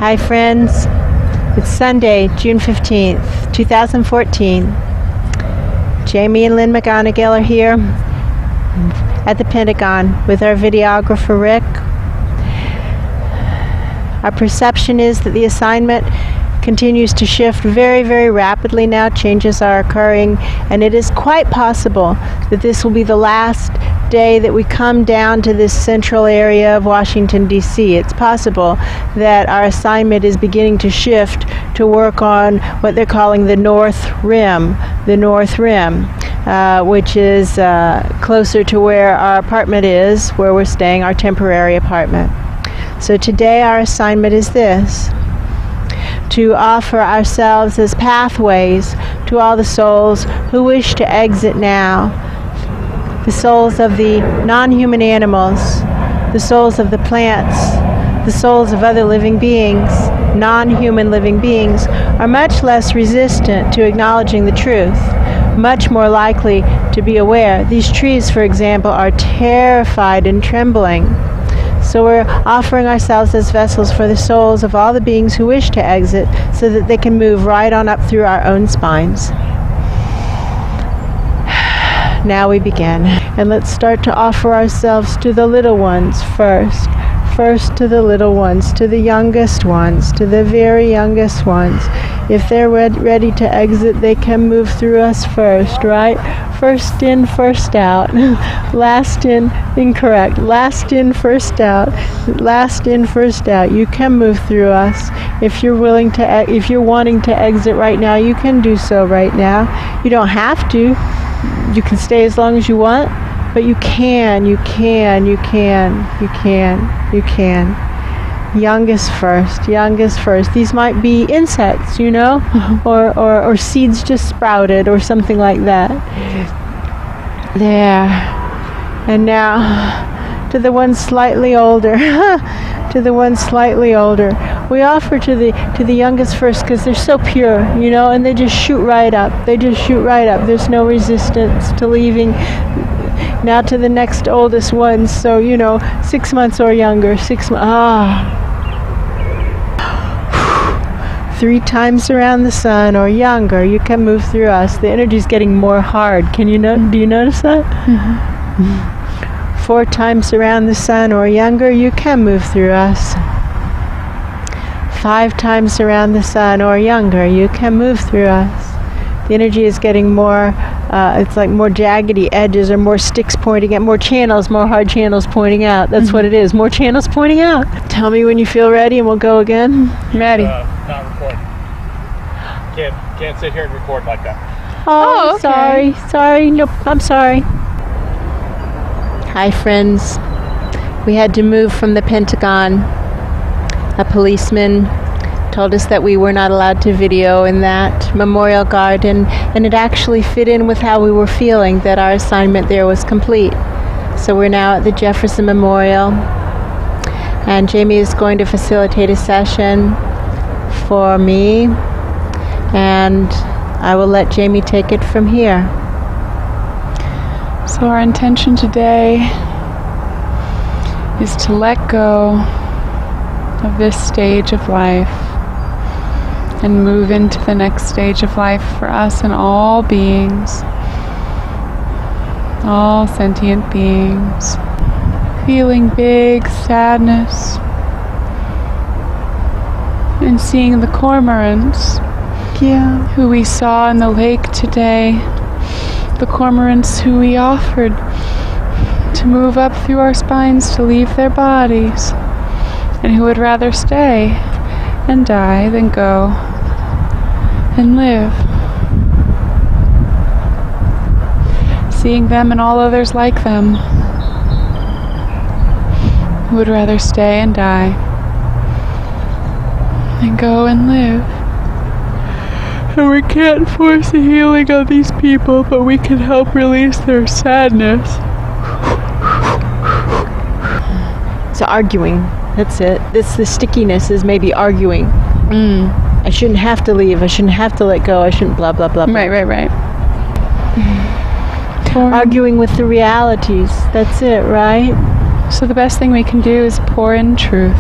Hi friends, it's Sunday, June 15th, 2014. Jamie and Lynn McGonigal are here at the Pentagon with our videographer Rick. Our perception is that the assignment continues to shift very, very rapidly now. Changes are occurring, and it is quite possible that this will be the last day that we come down to this central area of Washington D.C. It's possible that our assignment is beginning to shift to work on what they're calling the North Rim, which is closer to where our apartment is, where we're staying, our temporary apartment. So today our assignment is this: to offer ourselves as pathways to all the souls who wish to exit now. The souls of the non-human animals, the souls of the plants, the souls of other living beings, non-human living beings, are much less resistant to acknowledging the truth, much more likely to be aware. These trees, for example, are terrified and trembling. So we're offering ourselves as vessels for the souls of all the beings who wish to exit so that they can move right on up through our own spines. Now we begin. And let's start to offer ourselves to the little ones first. First to the little ones, to the youngest ones, to the very youngest ones. If they're ready to exit, they can move through us first, right? First in, first out. Last in, incorrect. Last in, first out. Last in, first out. You can move through us. If you're willing to, if you're wanting to exit right now, you can do so right now. You don't have to. You can stay as long as you want, but you can. Youngest first. These might be insects, you know, or seeds just sprouted or something like that. There. And now to the ones slightly older. We offer to the youngest first because they're so pure, you know, and they just shoot right up. There's no resistance to leaving. Now to the next oldest ones, so, you know, 6 months or younger. 6 months. 3 times around the sun or younger, you can move through us. The energy's getting more hard. Do you notice that? Mm-hmm. 4 times around the sun or younger, you can move through us. 5 times around the sun or younger, you can move through us. The energy is getting more, it's like more jaggedy edges or more sticks pointing at, more channels, more hard channels pointing out. That's what it is, more channels pointing out. Tell me when you feel ready and we'll go again. Ready. Not recording. Can't sit here and record like that. Oh, okay. Sorry. Nope, I'm sorry. Hi, friends. We had to move from the Pentagon. A policeman told us that we were not allowed to video in that memorial garden, and it actually fit in with how we were feeling, that our assignment there was complete. So we're now at the Jefferson Memorial, and Jamie is going to facilitate a session for me, and I will let Jamie take it from here. So our intention today is to let go of this stage of life and move into the next stage of life for us and all beings, all sentient beings, feeling big sadness and seeing the cormorants who we saw in the lake today, the cormorants who we offered to move up through our spines to leave their bodies, and who would rather stay and die than go and live. Seeing them and all others like them who would rather stay and die than go and live. And we can't force the healing on these people, but we can help release their sadness. It's arguing. That's it. The stickiness is maybe arguing. I shouldn't have to leave. I shouldn't have to let go. I shouldn't blah, blah, blah, blah. Right. Arguing with the realities. That's it, right? So the best thing we can do is pour in truth.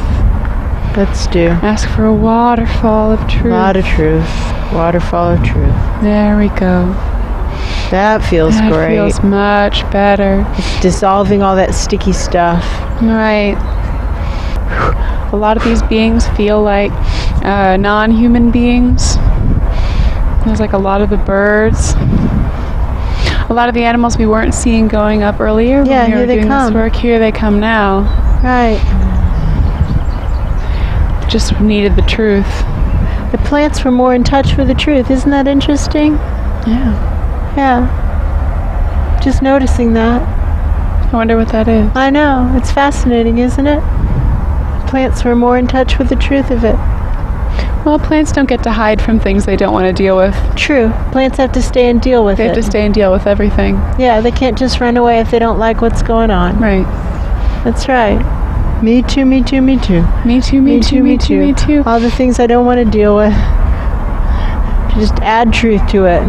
Let's do. Ask for a waterfall of truth. A lot of truth. Waterfall of truth. There we go. That feels great. That feels much better. It's dissolving all that sticky stuff. Right. A lot of these beings feel like non-human beings. There's like a lot of the birds. A lot of the animals we weren't seeing going up earlier. Yeah, when we here were they doing come. This work. Here they come now. Right. Just needed the truth. The plants were more in touch with the truth. Isn't that interesting? Yeah. Yeah. Just noticing that. I wonder what that is. I know. It's fascinating, isn't it? Plants were more in touch with the truth of it. Well, plants don't get to hide from things they don't want to deal with. True. Plants have to stay and deal with it. They have to stay and deal with everything. Yeah, they can't just run away if they don't like what's going on. Right. That's right. Me too, me too, me too. Me too, me too, me too, me too. All the things I don't want to deal with. Just add truth to it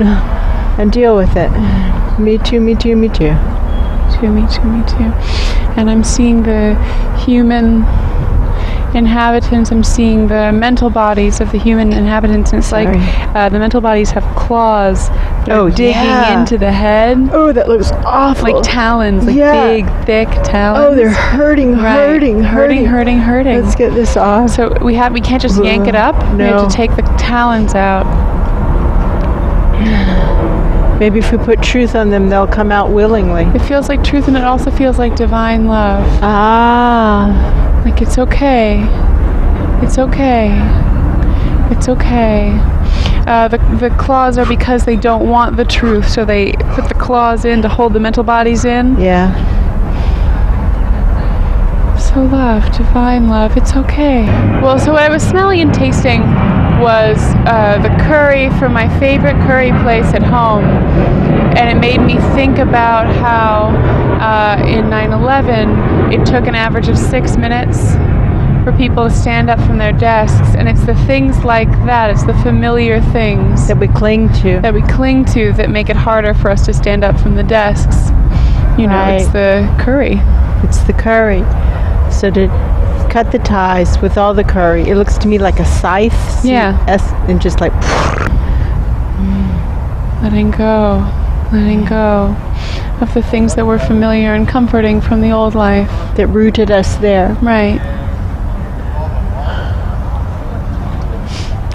and deal with it. Me too, me too, me too. Me too. And I'm seeing the human inhabitants. I'm seeing the mental bodies of the human inhabitants. And it's like the mental bodies have claws that are digging into the head. Oh, that looks awful. Like talons, like big, thick talons. Oh, they're hurting. Let's get this off. So we can't just yank it up. No. We have to take the talons out. Maybe if we put truth on them, they'll come out willingly. It feels like truth, and it also feels like divine love. Ah. Like it's okay. It's okay. It's okay. The claws are because they don't want the truth, so they put the claws in to hold the mental bodies in. Yeah. So love, divine love, it's okay. Well, so what I was smelling and tasting was the curry from my favorite curry place at home. And it made me think about how in 9/11 it took an average of 6 minutes for people to stand up from their desks. And it's the things like that, it's the familiar things that we cling to. That make it harder for us to stand up from the desks. You know, it's the curry. It's the curry. So to cut the ties with all the curry, it looks to me like a scythe. Yeah. And just like... Letting go of the things that were familiar and comforting from the old life. That rooted us there. Right.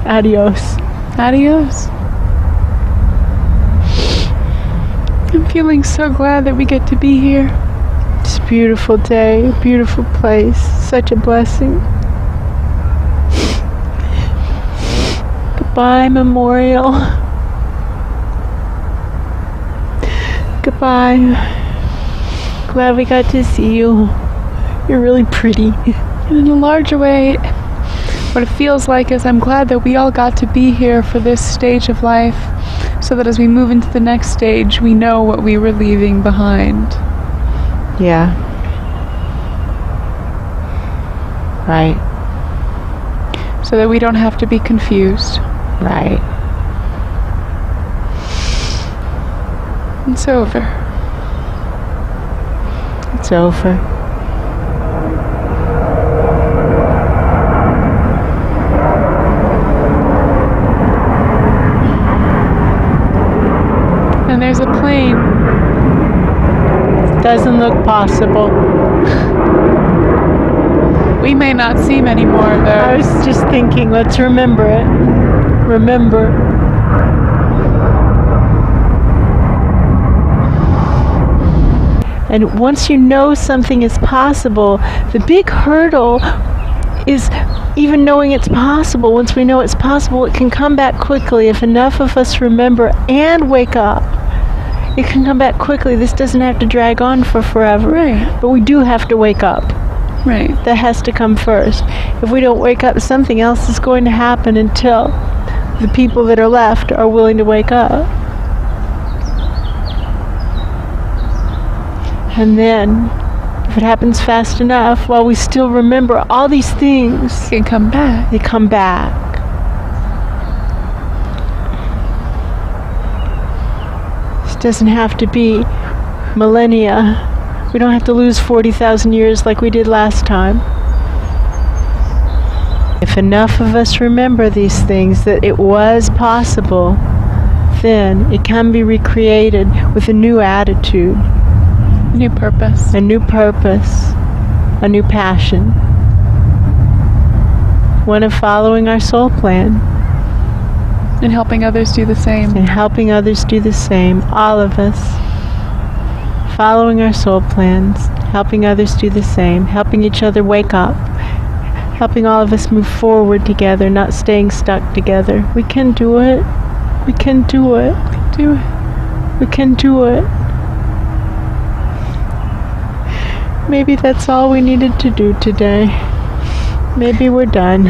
Adios. I'm feeling so glad that we get to be here. It's a beautiful day, a beautiful place, such a blessing. Goodbye, Memorial. Goodbye. Glad we got to see you. You're really pretty. And in a larger way, what it feels like is I'm glad that we all got to be here for this stage of life, so that as we move into the next stage, we know what we were leaving behind. Yeah. Right. So that we don't have to be confused. Right. It's over. It's over. And there's a plane. Doesn't look possible. We may not see many more of those. I was just thinking, let's remember it. Remember. And once you know something is possible, the big hurdle is even knowing it's possible. Once we know it's possible, it can come back quickly if enough of us remember and wake up. It can come back quickly. This doesn't have to drag on for forever. Right. But we do have to wake up. Right. That has to come first. If we don't wake up, something else is going to happen until the people that are left are willing to wake up. And then, if it happens fast enough, while we still remember all these things, They come back. they come back. This doesn't have to be millennia. We don't have to lose 40,000 years like we did last time. if enough of us remember these things, that it was possible, then it can be recreated with a new attitude, New purpose. a new purpose, a new passion. One of following our soul plan And helping others do the same. and helping others do the same. All of us following our soul plans, helping others do the same, helping each other wake up, helping all of us move forward together, not staying stuck together. We can do it. We can do it. Do it. We can do it. Maybe that's all we needed to do today. Maybe we're done.